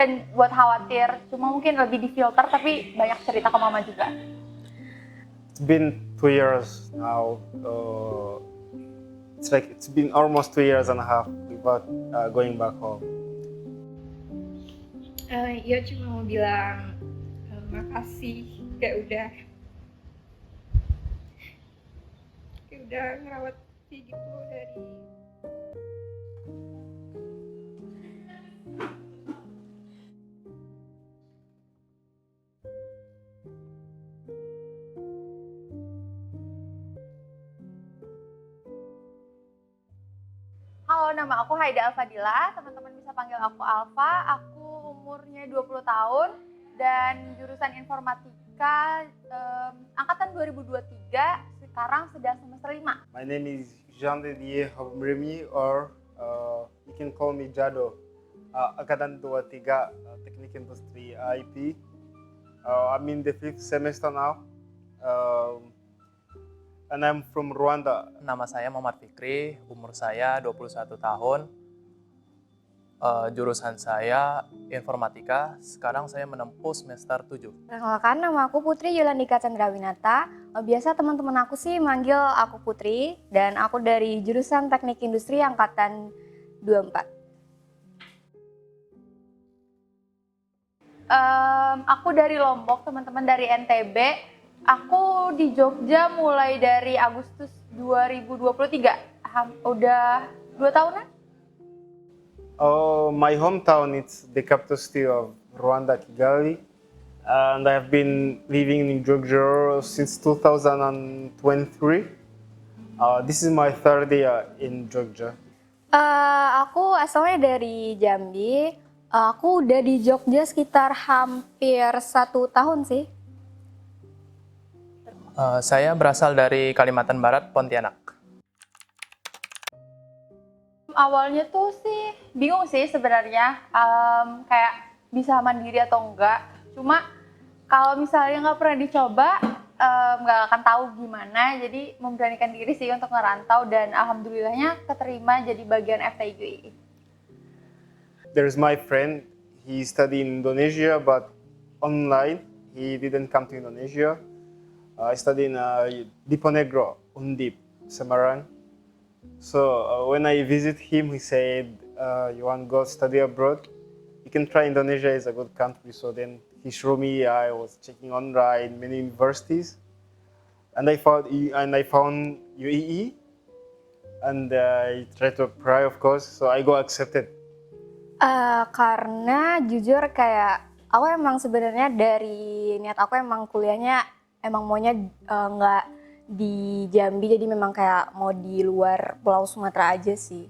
Dan buat khawatir, cuma mungkin lebih difilter tapi banyak cerita ke mama juga. It's been 2 years now. It's been almost 2 years and a half without going back home. Ya cuma mau bilang makasih kayak udah ngerawat kayak gitu dari Halo, nama aku Haida Alfadila, teman-teman bisa panggil aku Alfa. Aku umurnya 20 tahun dan jurusan informatika angkatan 2023, sekarang sedang semester 5. My name is Jean Didier Habmremi, or you can call me Jado. Angkatan 23, Teknik Industri IP. I'm in the 5th semester now. And I'm from Rwanda. Nama saya Muhammad Fikri, umur saya 21 tahun. Jurusan saya informatika, sekarang saya menempuh semester 7. Perkenalkan, nama aku Putri Yulandika Chandrawinata. Biasa teman-teman aku sih manggil aku Putri, dan aku dari jurusan Teknik Industri angkatan 24. Aku dari Lombok, teman-teman dari NTB. Aku di Jogja mulai dari Agustus 2023, udah 2 tahunan. My hometown is the capital city of Rwanda, Kigali, and I've been living in Georgia since 2023. This is my third year in Georgia. Aku asalnya dari Jambi. Aku udah di Jogja sekitar hampir 1 tahun sih. Saya berasal dari Kalimantan Barat, Pontianak. Awalnya tuh sih bingung sih sebenarnya, kayak bisa mandiri atau enggak. Cuma kalau misalnya nggak pernah dicoba, nggak akan tahu gimana. Jadi memberanikan diri sih untuk ngerantau, dan alhamdulillahnya keterima jadi bagian FTIGUI. There's my friend. He studied in Indonesia, but online. He didn't come to Indonesia. I studied in Diponegoro, Undip, Semarang. So when I visit him, he said, "You want to go study abroad? You can try Indonesia. It's a good country." So then he showed me. I was checking online many universities, and I found UEE, and I tried to apply, of course. So I got accepted. Karena jujur kayak aku emang sebenarnya dari niat aku emang kuliahnya emang maunya nggak di Jambi, jadi memang kayak mau di luar Pulau Sumatera aja sih.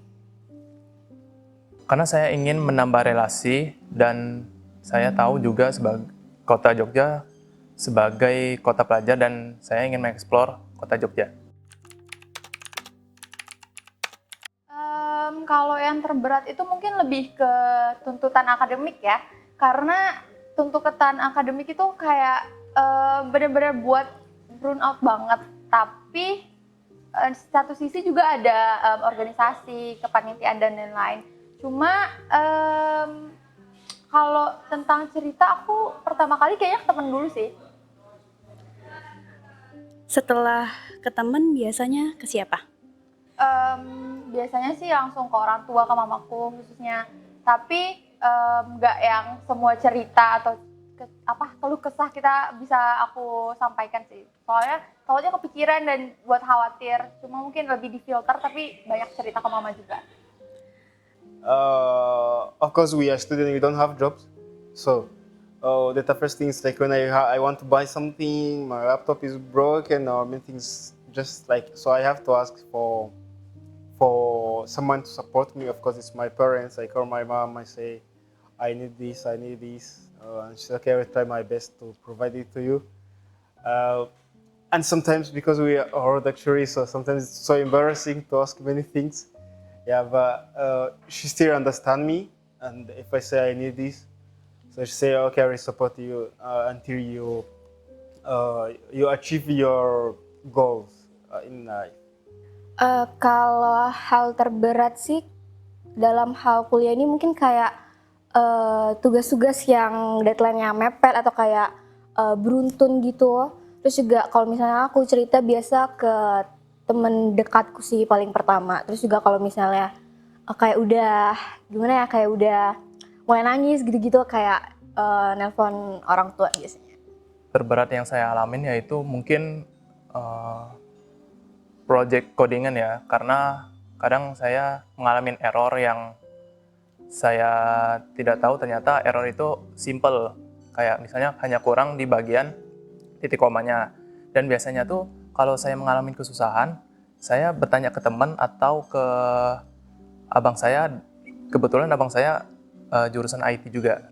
Karena saya ingin menambah relasi, dan saya tahu juga sebagai kota Jogja sebagai kota pelajar, dan saya ingin mengeksplor kota Jogja. Kalau yang terberat itu mungkin lebih ke tuntutan akademik ya, karena tuntutan akademik itu kayak benar-benar buat burn out banget. Tapi satu sisi juga ada organisasi, kepanitiaan dan lain-lain. Cuma kalau tentang cerita, aku pertama kali kayaknya ke temen dulu sih. Setelah ke temen biasanya ke siapa? Biasanya sih langsung ke orang tua, ke mamaku khususnya. Tapi nggak yang semua cerita atau keluh kesah kita bisa aku sampaikan sih. Soalnya takutnya kepikiran dan buat khawatir. Cuma mungkin lebih difilter tapi banyak cerita ke mama juga. Of course, we are students. We don't have jobs, so the toughest things like when I want to buy something, my laptop is broken, or many things just like so. I have to ask for someone to support me. Of course, it's my parents. I call my mom. I say, I need this. And she's okay. I will try my best to provide it to you. And sometimes because we are luxury, so sometimes it's so embarrassing to ask many things. Yeah, but she still understand me. And if I say I need this, so she say, okay, I will support you until you achieve your goals in life. Kalau hal terberat sih dalam hal kuliah ini mungkin kayak tugas-tugas yang deadline-nya mepet atau kayak beruntun gitu. Terus juga kalau misalnya aku cerita biasa ke temen dekatku sih paling pertama. Terus juga kalau misalnya kayak udah gimana ya, kayak udah mulai nangis gitu-gitu, kayak nelpon orang tua biasanya. Terberat yang saya alamin yaitu mungkin project codingan ya, karena kadang saya mengalami error yang saya tidak tahu ternyata error itu simple. Kayak misalnya hanya kurang di bagian titik komanya. Dan biasanya tuh kalau saya mengalami kesusahan, saya bertanya ke teman atau ke abang saya. Kebetulan abang saya jurusan IT juga.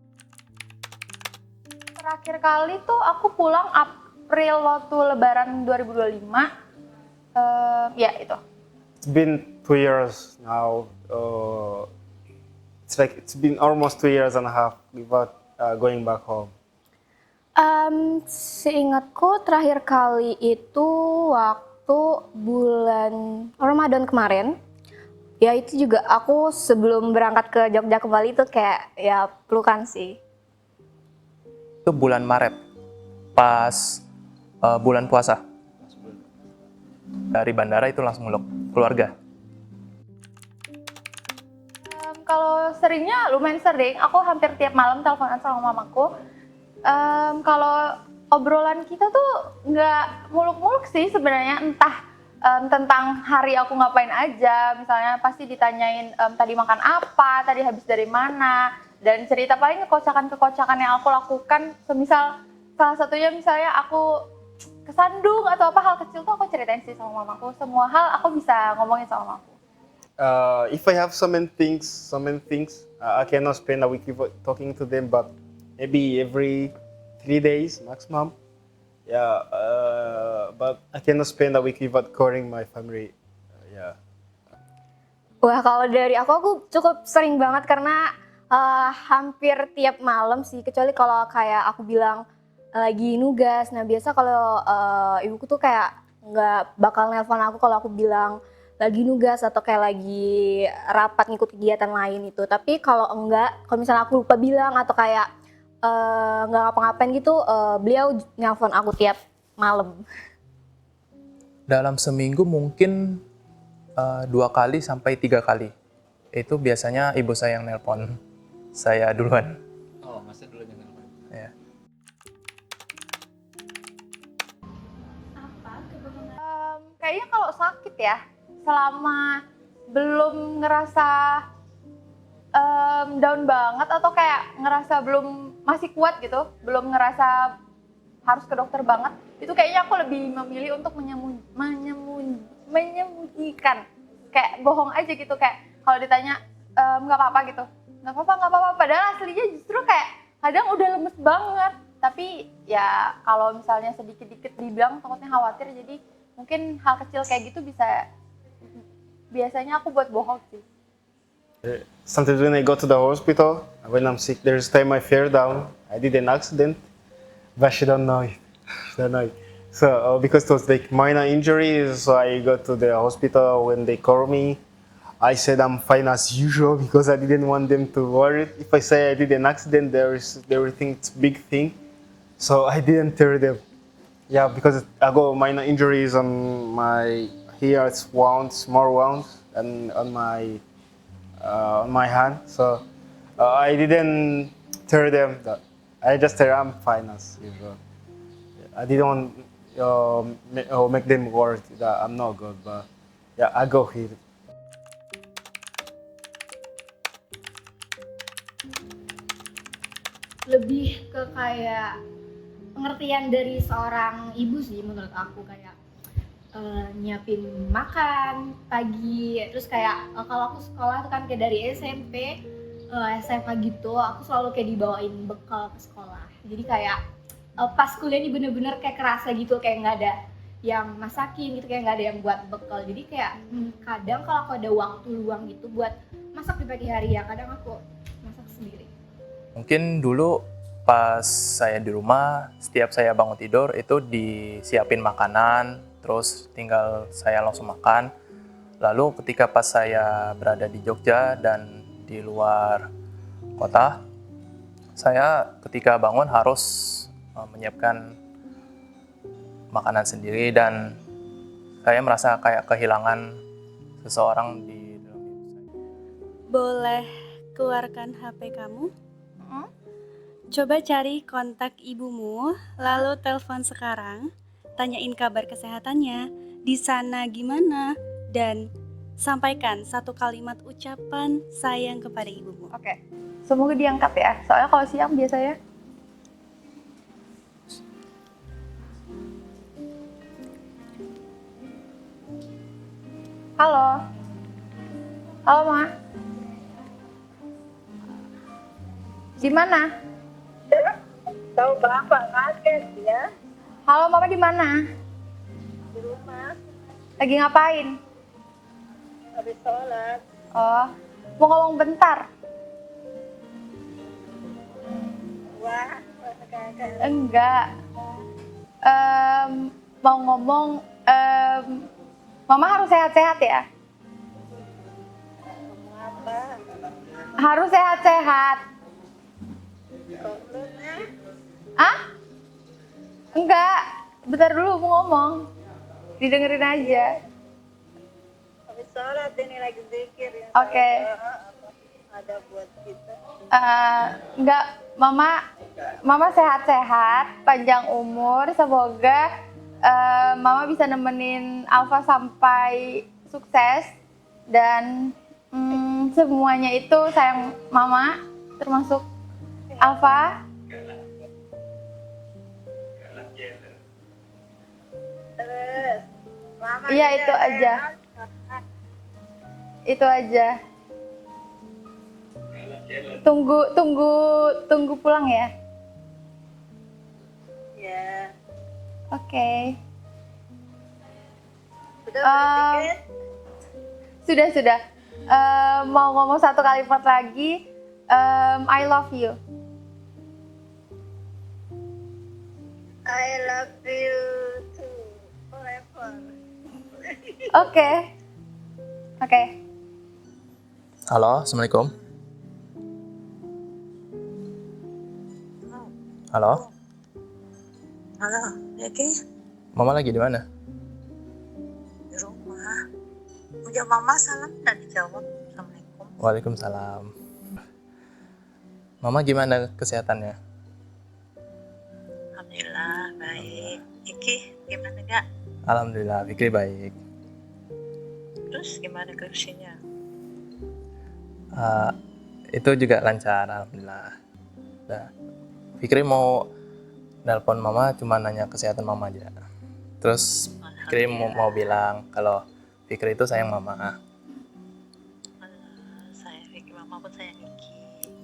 Terakhir kali tuh aku pulang April waktu Lebaran 2025. Ya itu. It's been 2 years now. It's been almost 2 years and a half without going back home. Seingatku terakhir kali itu waktu bulan Ramadan kemarin. Ya itu juga aku sebelum berangkat ke Jogja kembali itu kayak ya pelukan sih. Itu bulan Maret, pas bulan puasa. Dari bandara itu langsung meluk keluarga. Kalau seringnya lumayan sering, aku hampir tiap malam teleponan sama mamaku. Kalau obrolan kita tuh nggak muluk-muluk sih sebenarnya, entah tentang hari aku ngapain aja, misalnya pasti ditanyain tadi makan apa, tadi habis dari mana, dan cerita paling kekocakan-kekocakan yang aku lakukan. Semisal salah satunya misalnya aku kesandung atau apa hal kecil tuh aku ceritain sih sama mamaku. Semua hal aku bisa ngomongin sama mamaku. If I have so many things, I cannot spend a week without talking to them, but maybe every 3 days maximum. Yeah, but I cannot spend a week without calling my family. Yeah. Wah, kalau dari aku cukup sering banget karena hampir tiap malam sih, kecuali kalau kayak aku bilang lagi nugas. Nah biasa kalau ibuku tuh kayak nggak bakal nelpon aku kalau aku bilang lagi nugas atau kayak lagi rapat ngikut kegiatan lain itu. Tapi kalau enggak, kalau misalnya aku lupa bilang atau kayak nggak ngapa-ngapain gitu, beliau nelpon aku tiap malam. Dalam seminggu mungkin 2 kali sampai 3 kali. Itu biasanya ibu saya yang nelpon saya duluan. Oh, masnya dulu yang nelpon. Ya. Kayaknya kalau sakit ya, selama belum ngerasa down banget atau kayak ngerasa belum masih kuat gitu, belum ngerasa harus ke dokter banget, itu kayaknya aku lebih memilih untuk menyembunyikan, kayak bohong aja gitu, kayak kalau ditanya nggak apa-apa gitu, nggak apa-apa, padahal aslinya justru kayak kadang udah lemes banget, tapi ya kalau misalnya sedikit-dikit dibilang takutnya khawatir, jadi mungkin hal kecil kayak gitu biasanya aku buat bohong sih. Sometimes when I go to the hospital, when I'm sick, there's time I fell down. I did an accident, but she don't know it. She don't know it. So because it was like minor injuries, so I go to the hospital. When they call me, I said I'm fine as usual because I didn't want them to worry. If I say I did an accident, they will think it's a big thing. So I didn't tell them. Yeah, because I got minor injuries on my here, it's wounds, small wounds, and on my hand. So I didn't tell them that. I just tell I'm fine as usual. I didn't want make them worried that I'm not good, but yeah, I go here. Lebih ke kayak pengertian dari seorang ibu sih menurut aku, kayak nyiapin makan pagi, terus kayak kalau aku sekolah tuh kan kayak dari SMP SMA gitu, aku selalu kayak dibawain bekal ke sekolah, jadi kayak pas kuliah ini bener-bener kayak kerasa gitu, kayak nggak ada yang masakin gitu, kayak nggak ada yang buat bekal, jadi kayak kadang kalau aku ada waktu luang gitu buat masak di pagi hari, ya kadang aku masak sendiri. Mungkin dulu pas saya di rumah, setiap saya bangun tidur itu disiapin makanan, terus tinggal saya langsung makan. Lalu ketika pas saya berada di Jogja dan di luar kota, saya ketika bangun harus menyiapkan makanan sendiri dan saya merasa kayak kehilangan seseorang di dalam hidup saya. Boleh keluarkan HP kamu? Hmm? Coba cari kontak ibumu, lalu telepon sekarang, tanyain kabar kesehatannya, di sana gimana, dan sampaikan satu kalimat ucapan sayang kepada ibumu. Oke. Semoga diangkat ya. Soalnya kalau siang biasanya. Halo. Halo, Ma. Di mana? Tahu Bapak kaget ya, Halo, Mama di mana? di rumah Lagi ngapain? habis sholat. Oh, mau ngomong bentar. Wah, kaget. Enggak. Mau ngomong, Mama harus sehat-sehat ya? Ngomong apa? Harus sehat-sehat. Kondonya? Ah? Enggak. Bentar dulu mau ngomong. Didengerin aja. Habis sholat ini lagi zikir ya. Oke. Ada buat kita. Enggak, Mama sehat-sehat, panjang umur. Semoga Mama bisa nemenin Alfa sampai sukses dan semuanya itu sayang Mama, termasuk Alfa. Terus, Mama Iya, juga itu aja. sehat. Itu aja. Tunggu pulang ya. Ya. Oke. Sudah beli tiket? Sudah. Mau ngomong satu kalimat lagi. I love you. I love you too, forever. Oke. Halo, Assalamualaikum. Halo, Halo, Eki, Mama lagi di mana? di rumah. Punya Mama salam dan dijawab. Assalamualaikum. Waalaikumsalam. Mama gimana kesehatannya? Alhamdulillah, baik. Eki, gimana gak? Alhamdulillah, Fikri baik. Terus gimana kursinya? Itu juga lancar, alhamdulillah. Nah, Fikri mau nelpon Mama cuma nanya kesehatan Mama aja. Terus Fikri mau bilang kalau Fikri itu sayang Mama. Saya Vicky, Mama pun sayang Eki.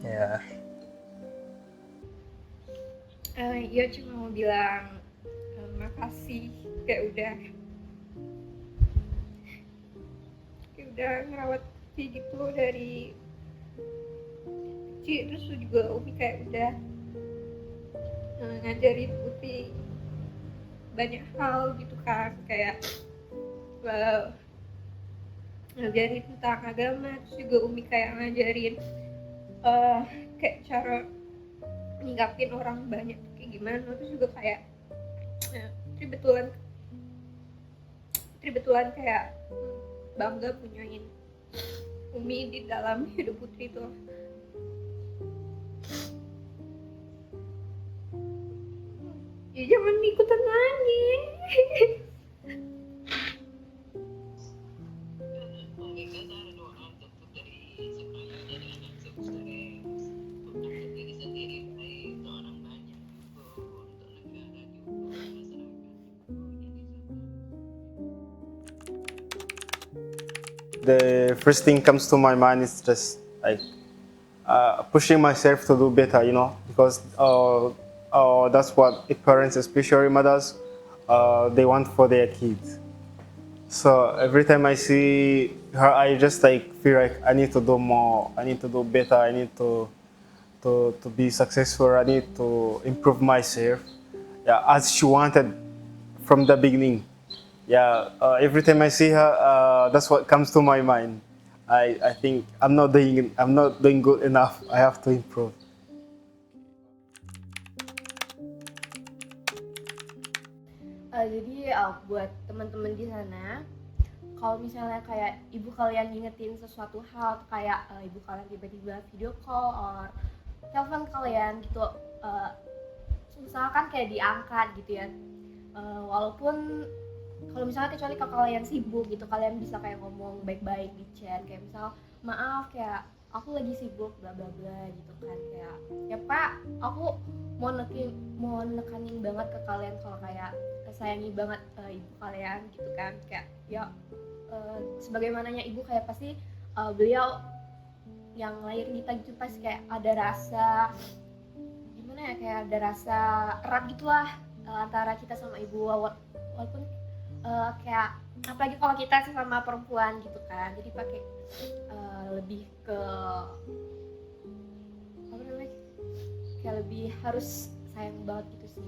Ya, Iya cuma mau bilang makasih kayak udah ngerawat Vicky gitu dari kecil, terus juga Umi kayak udah ngajarin Putri banyak hal gitu kan, kayak ngajarin tentang agama, terus juga Umi kayak ngajarin kayak cara nyingkapin orang banyak kayak gimana, terus juga kayak Putri betulan kayak bangga punyain Umi di dalam hidup Putri tuh. Ya jangan ikutan nangis. The first thing comes to my mind is just like pushing myself to do better, because that's what parents, especially mothers, they want for their kids. So every time I see her, I just feel like I need to do more, I need to do better, I need to be successful, I need to improve myself. Yeah, as she wanted from the beginning. Yeah, every time I see her, that's what comes to my mind. I think I'm not doing good enough. I have to improve. Jadi buat teman-teman di sana, kalau misalnya kayak ibu kalian ngingetin sesuatu hal, kayak ibu kalian tiba-tiba video call or telepon kalian gitu, usahakan kayak diangkat gitu ya. Walaupun kalau misalnya kecuali kalau kalian sibuk gitu, kalian bisa kayak ngomong baik-baik di chat, kayak misal maaf kayak aku lagi sibuk bla bla bla gitu kan, kayak ya Pak, aku mau nekanin banget ke kalian kalau kayak sayangi banget ibu kalian gitu kan, kayak ya sebagaimananya ibu, kayak pasti beliau yang lahirin kita gitu pasti kayak ada rasa gimana ya, kayak ada rasa erat gitulah antara kita sama ibu, walaupun kayak apalagi kalau kita sesama perempuan gitu kan, jadi pakai lebih ke apa namanya, kayak lebih harus sayang banget gitu sih.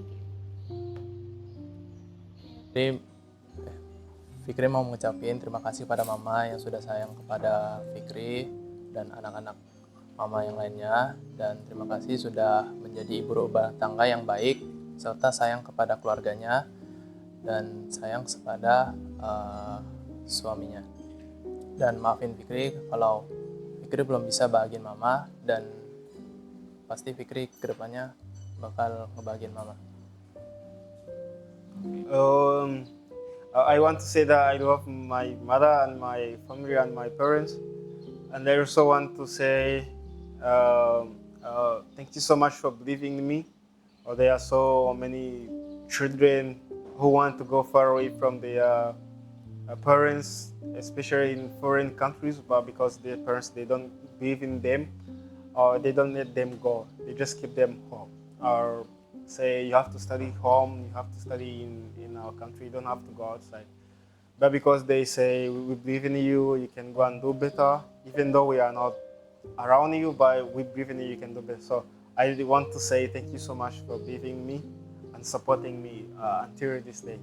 Jadi Fikri mau mengucapin terima kasih pada Mama yang sudah sayang kepada Fikri dan anak-anak Mama yang lainnya, dan terima kasih sudah menjadi ibu rumah tangga yang baik serta sayang kepada keluarganya dan sayang kepada suaminya. Dan maafin Fikri kalau Fikri belum bisa bahagiin Mama, dan pasti Fikri kedepannya bakal ngebahagiin Mama. I want to say that I love my mother and my family and my parents, and I also want to say thank you so much for believing in me. There are so many children who want to go far away from their parents, especially in foreign countries, but because their parents they don't believe in them, or they don't let them go. They just keep them home, or say you have to study home, you have to study in our country, you don't have to go outside. But because they say we believe in you, you can go and do better, even though we are not around you, but we believe in you, you can do better. So I really want to say thank you so much for believing in me and supporting me until this day.